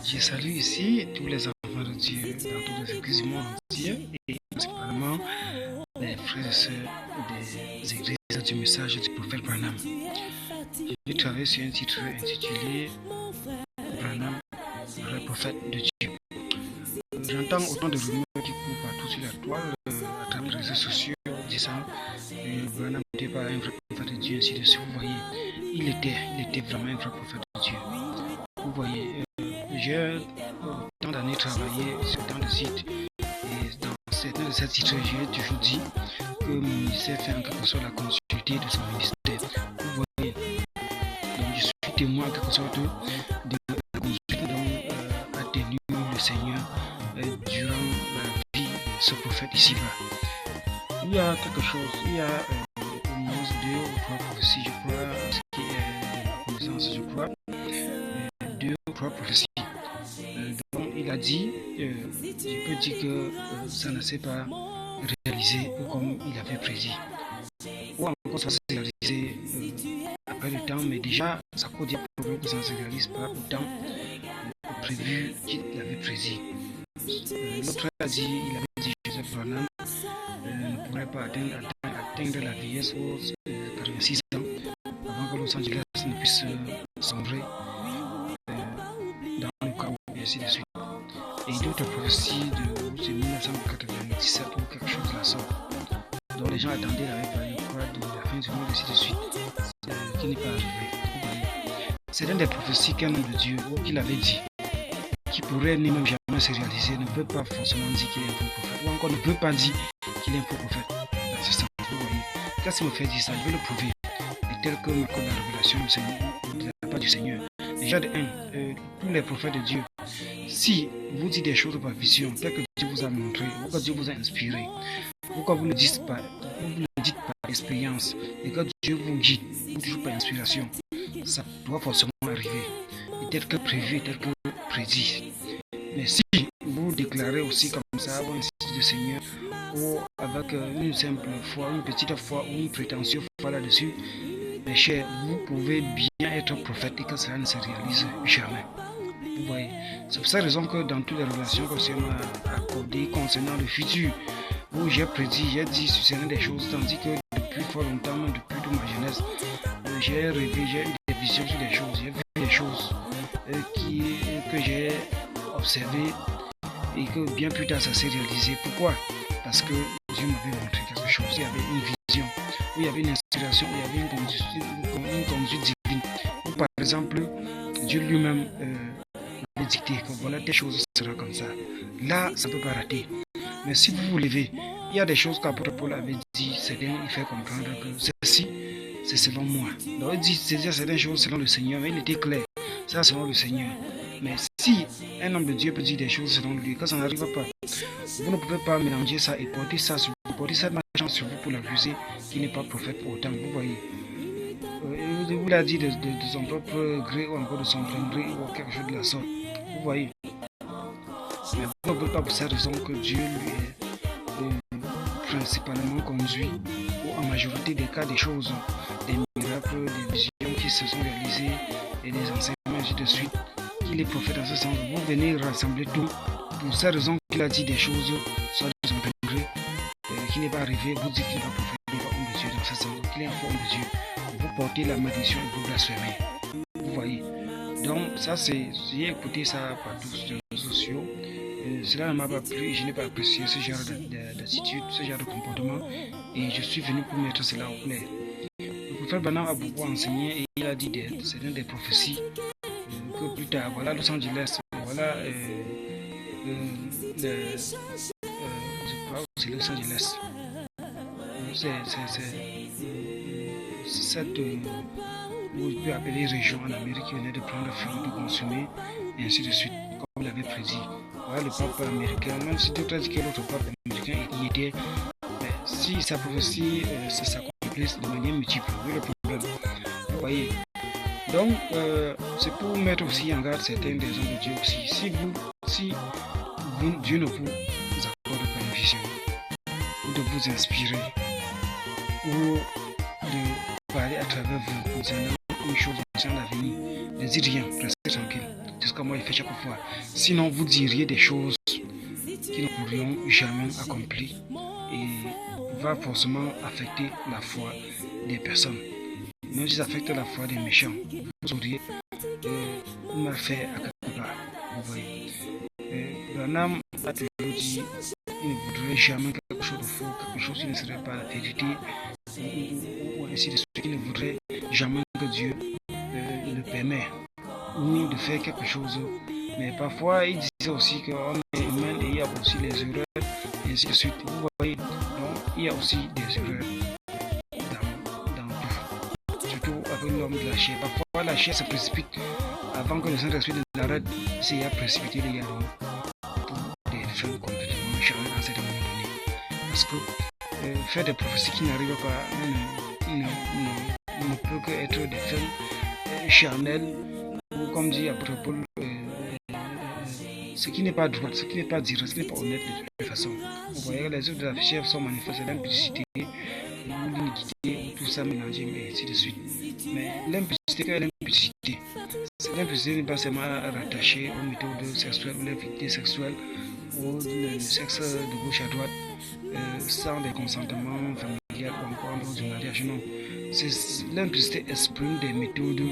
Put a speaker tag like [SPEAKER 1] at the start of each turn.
[SPEAKER 1] Je salue ici tous les enfants de Dieu dans toutes les églises du monde entier et principalement les frères et sœurs des églises du message du prophète Branham. Je vais travailler sur un titre intitulé Branham, le prophète de Dieu. J'entends autant de rumeurs qui courent partout sur la toile, à travers les réseaux sociaux, disant que Branham n'était pas un vrai prophète de Dieu, ainsi de suite. Vous voyez, il était vraiment un vrai prophète de Dieu. Vous voyez, j'ai tant d'années travaillé sur tant de sites et dans certains de ces titres, j'ai toujours dit que mon ministère fait en quelque sorte la continuité de son ministère. Vous voyez, donc je suis témoin en quelque sorte de la conduite dont a tenu le Seigneur durant la vie de ce prophète ici-bas. Il y a quelque chose, il y a au moins 2 ou 3 prophéties, je crois, ce qui est de la connaissance, je crois, 2 ou 3 prophéties. Donc il a dit, je peux dire que ça ne s'est pas réalisé comme il avait prédit. Ou encore ça s'est réalisé après le temps, mais déjà ça peut dire que ça ne se réalise pas autant prévu qu'il avait prédit. L'autre a dit, il avait dit Joseph Branham ne pourrait pas atteindre la vieillesse aux 46 ans avant que Los Angeles ne puisse sombrer dans le chaos et ainsi de suite. Et d'autres prophéties de 1997 ou quelque chose de la sorte. Donc les gens attendaient avec quoi de la fin du monde et ainsi de suite, qui n'est pas arrivé. C'est l'une des prophéties qu'un homme de Dieu, ou qu'il avait dit, qui pourrait ni même jamais se réaliser, ne peut pas forcément dire qu'il est un faux prophète, ou encore ne peut pas dire qu'il est un faux prophète. Dans ce sens, vous voyez, qu'est-ce qui me fait dire ça? Je vais le prouver. Et tel que m'accorde la révélation du Seigneur, de la part du Seigneur. Déjà de 1, tous les prophètes de Dieu, si vous dites des choses par vision, tel que Dieu vous a montré, ou que Dieu vous a inspiré, ou que vous ne le dites pas, par expérience, et que Dieu vous guide, ou toujours par inspiration, ça doit forcément arriver. Et tel que prévu, tel que prédit. Mais si vous déclarez aussi comme ça, vous insistez du Seigneur, ou avec une simple foi, une petite foi, ou une prétentieuse foi là-dessus, mes chers, vous pouvez bien être prophète et que cela ne se réalise jamais. Vous voyez, c'est pour cette raison que dans toutes les relations que le Seigneur m'a accordées concernant le futur, où j'ai prédit, j'ai dit sur certaines des choses, tandis que depuis fort longtemps, depuis toute ma jeunesse, j'ai rêvé, j'ai eu des visions sur des choses, j'ai vu des choses que j'ai observées et que bien plus tard ça s'est réalisé. Pourquoi? Parce que Dieu m'avait montré quelque chose, il y avait une vision, où il y avait une inspiration, où il y avait une conduite divine. Où par exemple, Dieu lui-même m'avait dicté que voilà, telle chose sera comme ça. Là, ça ne peut pas rater. Mais si vous vous levez, il y a des choses qu'apôtre Paul avait dit, il fait comprendre que ceci, c'est selon moi. Donc il dit, c'est certaines choses selon le Seigneur, mais il était clair, ça selon le Seigneur. Mais si un homme de Dieu peut dire des choses selon lui, quand ça n'arrive pas, vous ne pouvez pas mélanger ça et porter ça sur vous, porter cette chance sur vous pour l'accuser qui n'est pas prophète pour autant, vous voyez. Vous l'a dit de son propre gré ou encore de son plein gré ou quelque chose de la sorte, vous voyez. Mais vous ne pouvez pas pour cette raison que Dieu lui est principalement conduit, ou en majorité des cas des choses, des miracles, des visions qui se sont réalisées et des enseignements ainsi de suite, qu'il est prophète dans ce sens. Vous venez rassembler tout pour cette raison qu'il a dit des choses, soit de son degré, qui n'est pas arrivé, vous dites qu'il n'est pas prophète, qu'il n'est pas homme de Dieu dans ce sens, qu'il est un faux homme de Dieu. Vous portez la malédiction et vous blasphémez. Vous voyez. Donc ça c'est, j'ai écouté ça partout sur les réseaux sociaux. Cela ne m'a pas plu, je n'ai pas apprécié ce genre d'attitude, ce genre de comportement, et je suis venu pour mettre cela au clair. Le prophète Branham a beaucoup enseigné et il a dit certaines des prophéties que plus tard, voilà Los Angeles, voilà je crois que c'est Los Angeles. C'est cette, on peut appeler région en Amérique qui venait de prendre feu, de consommer, et ainsi de suite, comme il avait prédit. Voilà le pape américain, même si d'autres disent que l'autre pape américain y était, mais si sa prophétie s'accomplisse de manière multiple, oui, le problème, vous voyez. Donc, c'est pour mettre aussi en garde certains des hommes de Dieu aussi. Si Dieu ne vous accorde pas une vision, ou de vous inspirer, ou de parler à travers vous concernant une chose dans l'avenir, ne dites rien, restez tranquille. C'est ce que moi je fais chaque fois. Sinon, vous diriez des choses qui ne pourront jamais accomplir et va forcément affecter la foi des personnes. Même si ça affecte la foi des méchants, vous auriez mal fait à quelque part. Vous voyez. Branham a toujours dit qu'il ne voudrait jamais quelque chose de faux, quelque chose qui ne serait pas la vérité, ou ainsi de suite. Il ne voudrait jamais que Dieu le permet, ou de faire quelque chose. Mais parfois, il disait aussi qu'on est humain et il y a aussi les erreurs, et ainsi de suite. Vous voyez, donc il y a aussi des erreurs dans tout. Surtout avec l'homme de la chair. Parfois, la chair se précipite avant que le Saint-Esprit ne l'arrête, c'est à précipiter les gars pour des fins complètement chargées à cet moment donné. Parce que faire des prophéties qui n'arrivent pas ne peut qu'être des fins charnelles, ou comme dit apôtre Paul, ce qui n'est pas droit, ce qui n'est pas direct, ce qui n'est pas honnête de toute façon. Vous voyez, les œuvres de la chair sont manifestées, l'impudicité, l'iniquité, tout ça mélangé, mais ainsi de suite. Mais l'impudicité, que l'impudicité, l'impudicité n'est pas seulement rattachée aux méthodes sexuelles ou l'infidélité sexuelle ou le sexe de gauche à droite sans des consentements familiaux ou encore en dehors du mariage. Non. L'impudicité exprime des méthodes